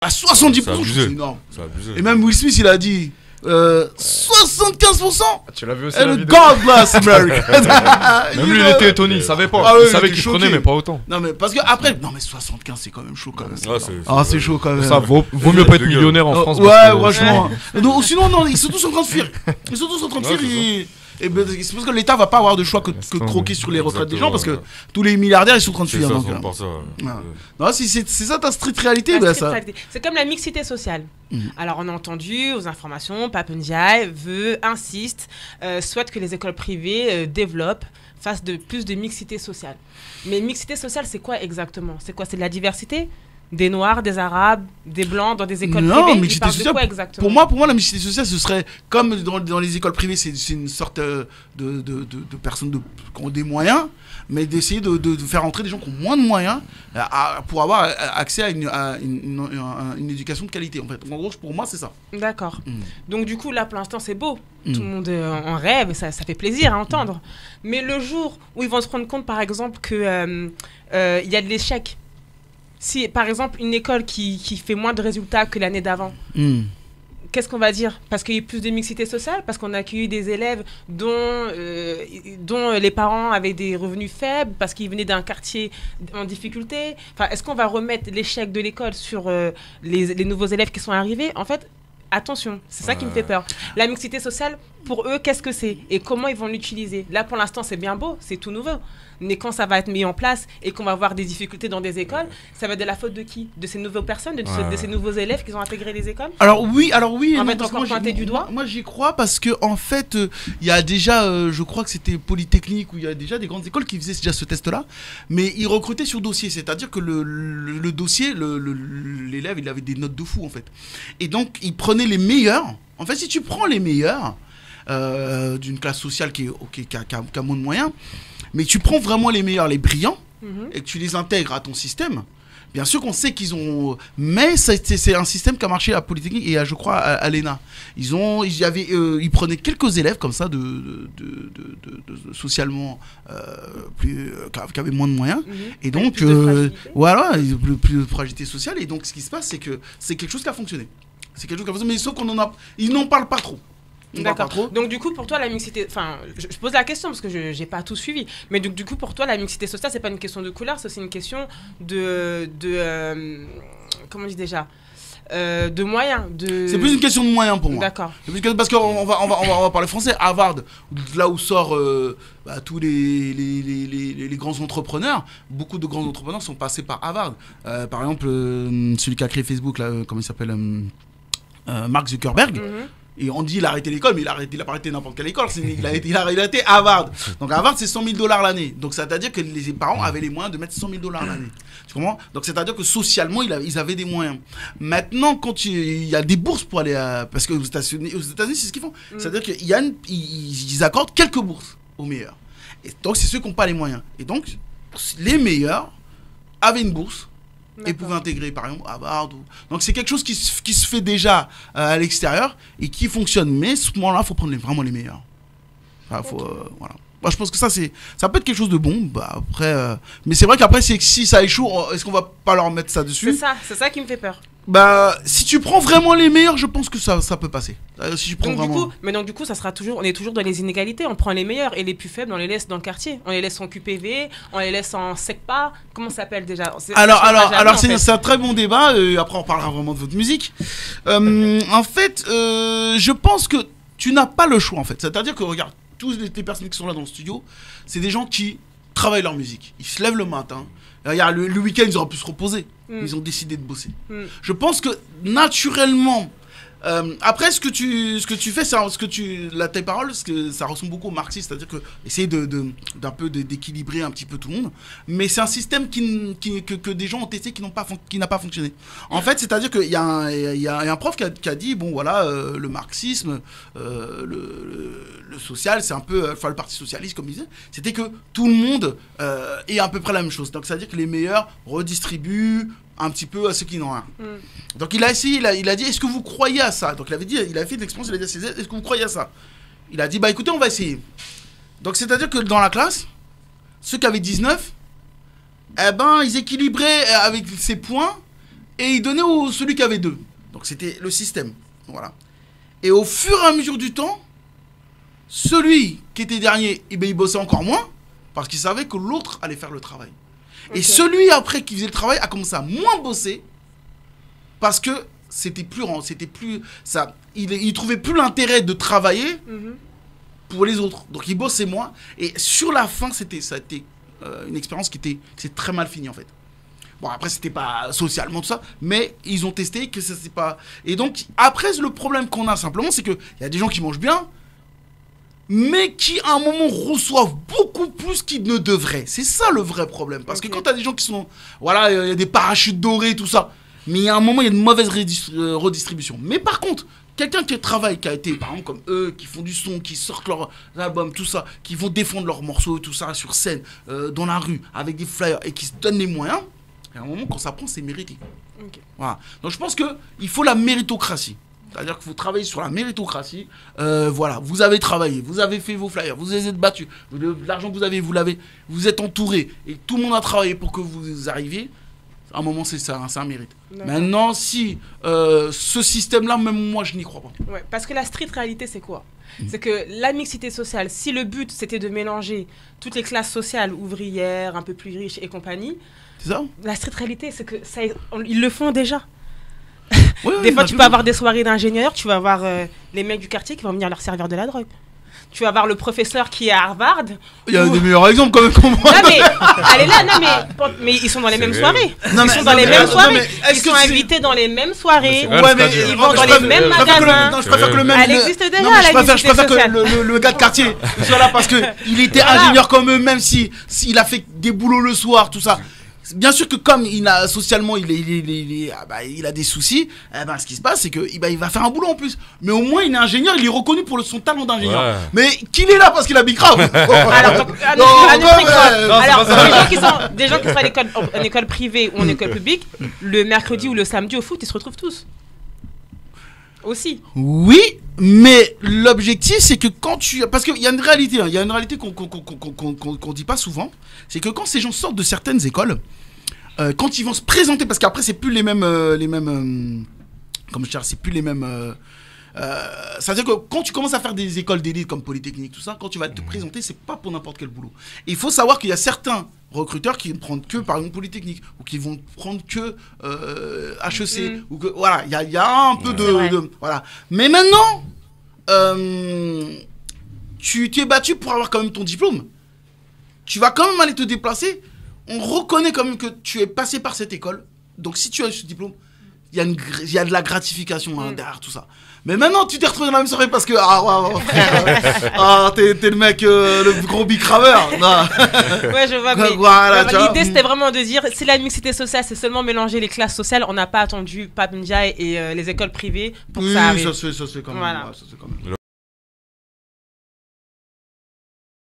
À 70%, c'est énorme. Et même Will Smith, il a dit 75%. Tu l'as vu aussi Et la le vidéo. God bless America. Même lui, il était étonné, il savait pas. Ah ouais, il savait il qu'il était prenait, choqué. mais pas autant. Non, mais parce que après, non, mais 75, c'est quand même chaud quand même. Ah, c'est chaud quand même. Ça vaut mieux pas être millionnaire en France. Ouais, parce que- franchement. Donc, sinon, non, ils sont tous en train de fuir. Ils sont tous en train de fuir. Et ben, c'est parce que l'État va pas avoir de choix que de croquer sur les retraites des gens parce que tous les milliardaires ils sont en train de fuir. Donc, non, si c'est ça ta street réalité, bah, ça. C'est comme la mixité sociale. Alors on a entendu aux informations, Pape Ndiaye insiste, souhaite que les écoles privées développent, fassent plus de mixité sociale. Mais mixité sociale, c'est quoi exactement? C'est quoi? C'est de la diversité? Des Noirs, des Arabes, des Blancs dans des écoles privées? Mixité sociale, de quoi exactement? pour moi, la mixité sociale, ce serait comme dans les écoles privées, c'est une sorte de personnes qui ont des moyens, mais d'essayer de faire entrer des gens qui ont moins de moyens pour avoir accès à une éducation de qualité. En fait, en gros, pour moi, c'est ça. D'accord. Donc du coup, là, pour l'instant, c'est beau. Tout le monde en rêve, ça fait plaisir à entendre. Mais le jour où ils vont se rendre compte, par exemple, qu'il y a de l'échec, si, par exemple, une école qui fait moins de résultats que l'année d'avant, qu'est-ce qu'on va dire? Parce qu'il y a eu plus de mixité sociale? Parce qu'on a accueilli des élèves dont les parents avaient des revenus faibles, parce qu'ils venaient d'un quartier en difficulté? Enfin, est-ce qu'on va remettre l'échec de l'école sur les nouveaux élèves qui sont arrivés? En fait, attention, c'est ça qui me fait peur. La mixité sociale, pour eux, qu'est-ce que c'est? Et comment ils vont l'utiliser? Là, pour l'instant, c'est bien beau, c'est tout nouveau. Mais quand ça va être mis en place et qu'on va avoir des difficultés dans des écoles, ça va être de la faute de qui? De ces nouvelles personnes, de ces nouveaux élèves qui ont intégré les écoles? Alors oui. On va être encore pointé du doigt. Moi, j'y crois parce que en fait, il y a déjà, je crois que c'était Polytechnique où il y a déjà des grandes écoles qui faisaient déjà ce test-là, mais ils recrutaient sur dossier, c'est-à-dire que le dossier, l'élève, il avait des notes de fou en fait, et donc ils prenaient les meilleurs. En fait, si tu prends les meilleurs d'une classe sociale qui a moins de moyens, mais tu prends vraiment les meilleurs, les brillants, et que tu les intègres à ton système, bien sûr qu'on sait qu'ils ont... Mais c'est un système qui a marché à Polytechnique et je crois à l'ENA. Ils prenaient quelques élèves comme ça, socialement qui avaient moins de moyens. Et donc, voilà, plus de fragilité sociale. Et donc, ce qui se passe, c'est que c'est quelque chose qui a fonctionné. C'est quelque chose qui a fonctionné, mais sauf ils n'en parlent pas trop. D'accord. Donc du coup pour toi la mixité, enfin je pose la question parce que je n'ai pas tout suivi, mais donc du coup pour toi la mixité sociale c'est pas une question de couleur, c'est aussi une question de comment on dit déjà, de moyens. C'est plus une question de moyens pour moi. D'accord. Parce qu'on va parler français. Harvard, là où sortent tous les grands entrepreneurs, beaucoup de grands entrepreneurs sont passés par Harvard. Par exemple, celui qui a créé Facebook, là, comment il s'appelle, Mark Zuckerberg. Et on dit il a arrêté l'école, mais il a pas arrêté n'importe quelle école. Il a été à Harvard. Donc Harvard, c'est 100 000 $ l'année. Donc c'est-à-dire que les parents avaient les moyens de mettre 100 000 $ l'année. Tu comprends? Donc c'est-à-dire que socialement, ils avaient des moyens. Maintenant, quand il y a des bourses pour aller parce qu'aux États-Unis, c'est ce qu'ils font. C'est-à-dire qu'ils accordent quelques bourses aux meilleurs. Et donc c'est ceux qui n'ont pas les moyens. Et donc, les meilleurs avaient une bourse. Et pouvaient intégrer par exemple Harvard. Donc c'est quelque chose qui se fait déjà à l'extérieur et qui fonctionne. Mais à ce moment-là, il faut prendre vraiment les meilleurs. Voilà. Moi, je pense que ça peut être quelque chose de bon. Après, mais c'est vrai qu'après, si ça échoue, est-ce qu'on va pas leur mettre ça dessus? C'est ça qui me fait peur. Si tu prends vraiment les meilleurs, je pense que ça peut passer. Si tu prends donc du coup, ça sera toujours, on est toujours dans les inégalités. On prend les meilleurs et les plus faibles, on les laisse dans le quartier. On les laisse en QPV, on les laisse en SECPA. Comment ça s'appelle déjà? Alors c'est un très bon débat. Après, on parlera vraiment de votre musique. En fait, je pense que tu n'as pas le choix en fait. C'est-à-dire que regarde, toutes les personnes qui sont là dans le studio, c'est des gens qui travaillent leur musique. Ils se lèvent le matin. Regarde, le week-end, ils auraient pu se reposer. Ils ont décidé de bosser. Je pense que naturellement, après ce que tu fais, tes paroles, ça ressemble beaucoup au marxisme, c'est-à-dire que essayer d'un peu d'équilibrer un petit peu tout le monde. Mais c'est un système que des gens ont testé qui n'a pas fonctionné. En fait, c'est-à-dire qu'il y a un prof qui a dit bon voilà, le marxisme, le social, c'est un peu, le parti socialiste comme il disait, c'était que tout le monde est à peu près la même chose. Donc c'est-à-dire que les meilleurs redistribuent un petit peu à ceux qui n'ont rien. Donc il a essayé, il a dit est-ce que vous croyez à ça? Donc il avait fait une expérience, il a dit à ses élèves est-ce que vous croyez à ça? Il a dit écoutez, on va essayer. Donc c'est-à-dire que dans la classe, ceux qui avaient 19, ils équilibraient avec ces points et il donnait au celui qui avait 2. Donc c'était le système. Voilà. Et au fur et à mesure du temps, celui qui était dernier, eh ben, il bossait encore moins parce qu'il savait que l'autre allait faire le travail. Okay. Et celui après qui faisait le travail a commencé à moins bosser parce que c'était plus ça, il trouvait plus l'intérêt de travailler pour les autres. Donc il bossait moins. Et sur la fin, ça a été une expérience qui s'est très mal finie en fait. Bon, après, c'était pas socialement tout ça, mais ils ont testé que ça c'est pas. Et donc, après, le problème qu'on a simplement, c'est qu'il y a des gens qui mangent bien, mais qui à un moment reçoivent beaucoup plus qu'ils ne devraient. C'est ça le vrai problème. Parce que quand tu as des gens qui sont. Voilà, il y a des parachutes dorés, tout ça. Mais il y a un moment, il y a une mauvaise redistribution. Mais par contre, quelqu'un qui travaille, qui a été, par exemple, comme eux, qui font du son, qui sortent leurs albums, tout ça, qui vont défendre leurs morceaux, tout ça, sur scène, dans la rue, avec des flyers, et qui se donnent les moyens. À un moment, quand ça prend, c'est mérité. Voilà. Donc, je pense qu'il faut la méritocratie. C'est-à-dire qu'il faut travailler sur la méritocratie. Voilà, vous avez travaillé, vous avez fait vos flyers, vous êtes battus. L'argent que vous avez, vous êtes entouré. Et tout le monde a travaillé pour que vous arriviez. À un moment, c'est ça, un mérite. Maintenant, si ce système-là, même moi, je n'y crois pas. Ouais, parce que la street réalité, c'est quoi? C'est que la mixité sociale, si le but, c'était de mélanger toutes les classes sociales, ouvrières, un peu plus riches et compagnie, c'est ça. La street réalité, c'est que ils le font déjà. Oui, des fois, tu peux avoir des soirées d'ingénieurs, tu vas avoir les mecs du quartier qui vont venir leur servir de la drogue. Tu vas avoir le professeur qui est à Harvard. Il y a des meilleurs exemples quand même pour moi. Non mais, allez là, non mais ils sont dans les mêmes soirées. Ils sont dans les mêmes soirées. Ils sont invités dans les mêmes soirées. Ouais, mais ils vont dans les mêmes magasins. Non, je préfère que le même. Elle existe déjà. Je préfère que le gars de quartier soit là parce que il était ingénieur comme eux, même s'il a fait des boulots le soir, tout ça. Bien sûr que comme socialement il a des soucis, ce qui se passe c'est que il va faire un boulot en plus. Mais au moins il est ingénieur, il est reconnu pour son talent d'ingénieur. Ouais. Mais qu'il est là parce qu'il a bicrave. Alors des gens qui sont en école privée ou en école publique, le mercredi ou le samedi au foot, ils se retrouvent tous. Aussi. Oui, mais l'objectif c'est que quand parce qu'il y a une réalité, qu'on dit pas souvent, c'est que quand ces gens sortent de certaines écoles, quand ils vont se présenter, parce qu'après c'est plus les mêmes comment je dirais, c'est plus les mêmes c'est-à-dire que quand tu commences à faire des écoles d'élite comme Polytechnique, tout ça, quand tu vas te présenter, c'est pas pour n'importe quel boulot. Et il faut savoir qu'il y a certains recruteurs qui vont prendre que par exemple Polytechnique ou qui vont prendre que HEC ou que voilà, il y a un peu de voilà. Mais maintenant tu t'es battu pour avoir quand même ton diplôme. Tu vas quand même aller te déplacer. On reconnaît quand même que tu es passé par cette école. Donc si tu as ce diplôme, il y a de la gratification derrière tout ça. Mais maintenant, tu t'es retrouvé dans la même soirée parce que t'es le mec, le gros bicraveur. Ouais, je vois. Mais voilà, l'idée, c'était vraiment de dire, si la mixité sociale, c'est seulement mélanger les classes sociales, on n'a pas attendu Pape Ndiaye et les écoles privées pour que ça arrive. Ça se fait quand même. Voilà. Ouais, ça se fait quand même.